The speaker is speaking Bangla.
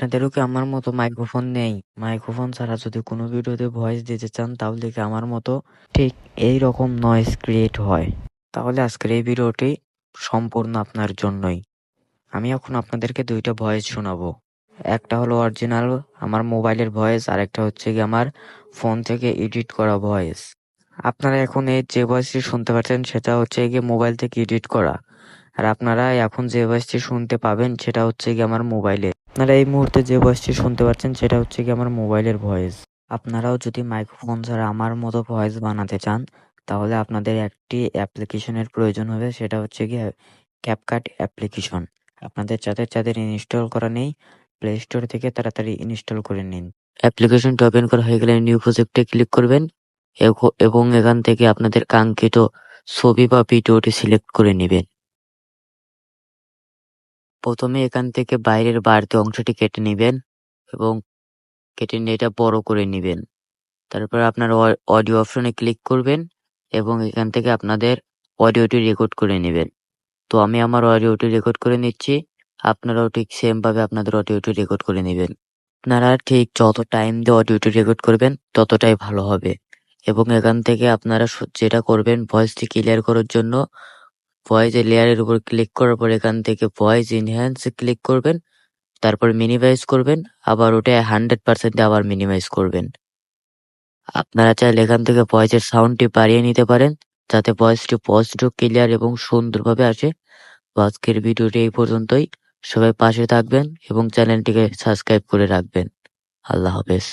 আপনাদেরও কি আমার মতো মাইক্রোফোন নেই? মাইক্রোফোন ছাড়া যদি কোনো ভিডিওতে ভয়েস দিতে চান তাহলে কি আমার মতো ঠিক এইরকম নয়েজ ক্রিয়েট হয়। তাহলে আজকের এই ভিডিওটি সম্পূর্ণ আপনার জন্যই। আমি এখন আপনাদেরকে ২ টা ভয়েস শোনাবো। একটা হলো অরিজিনাল আমার মোবাইলের ভয়েস, আরেকটা হচ্ছে গিয়ে আমার ফোন থেকে এডিট করা ভয়েস। আপনারা এখন এই যে ভয়েসটি শুনতে পাচ্ছেন সেটা হচ্ছে গিয়ে মোবাইল থেকে এডিট করা। আর আপনারা এখন যে ভয়েসটি শুনতে পাবেন সেটা হচ্ছে গিয়ে আমার মোবাইলে। আপনারা এই মুহূর্তে যে ভয়েসটি শুনতে পাচ্ছেন সেটা হচ্ছে গিয়ে আমার মোবাইলের ভয়েস। আপনারাও যদি মাইক্রোফোন ছাড়া আমার মতো ভয়েস বানাতে চান তাহলে আপনাদের একটি অ্যাপ্লিকেশনের প্রয়োজন হবে, সেটা হচ্ছে গিয়ে ক্যাপকাট অ্যাপ্লিকেশন। আপনাদের যাদের ইনস্টল করা নেই, প্লে স্টোর থেকে তাড়াতাড়ি ইনস্টল করে নিন। অ্যাপ্লিকেশনটি ওপেন করা হয়ে গেলে নিউ প্রজেক্টে ক্লিক করবেন এবং এখান থেকে আপনাদের কাঙ্ক্ষিত ছবি বা ভিডিওটি সিলেক্ট করে নেবেন। প্রথমে এখান থেকে বাইরের বাড়তি অংশটি কেটে নিবেন এবং কেটে নিয়ে এটা বড় করে নিবেন। তারপর আপনার অডিও অপশনে ক্লিক করবেন এবং এখান থেকে আপনাদের অডিওটি রেকর্ড করে নেবেন। তো আমি আমার অডিওটি রেকর্ড করে নিচ্ছি। আপনারাও ঠিক সেম ভাবে আপনাদের অডিওটি রেকর্ড করে নিবেন। আপনারা ঠিক যত টাইম দিয়ে অডিওটি রেকর্ড করবেন ততটাই ভালো হবে। এবং এখান থেকে আপনারা যেটা করবেন ভয়েসটি ক্লিয়ার করার জন্য ভয়েস লেয়ারের উপর ক্লিক করার পর এখান থেকে ভয়েস এনহ্যান্স এ ক্লিক করবেন। তারপর মিনিমাইজ করবেন, আবার ওটা 100% এ আবার মিনিমাইজ করবেন। আপনারা চাইলে এখান থেকে ভয়েসের সাউন্ডটি বাড়িয়ে নিতে পারেন যাতে ভয়েসটি স্পষ্ট, ক্লিয়ার এবং সুন্দরভাবে আসে। তো আজকের ভিডিওটি এই পর্যন্তই। সবাই পাশে থাকবেন এবং চ্যানেলটিকে সাবস্ক্রাইব করে রাখবেন। আল্লাহ হাফেজ।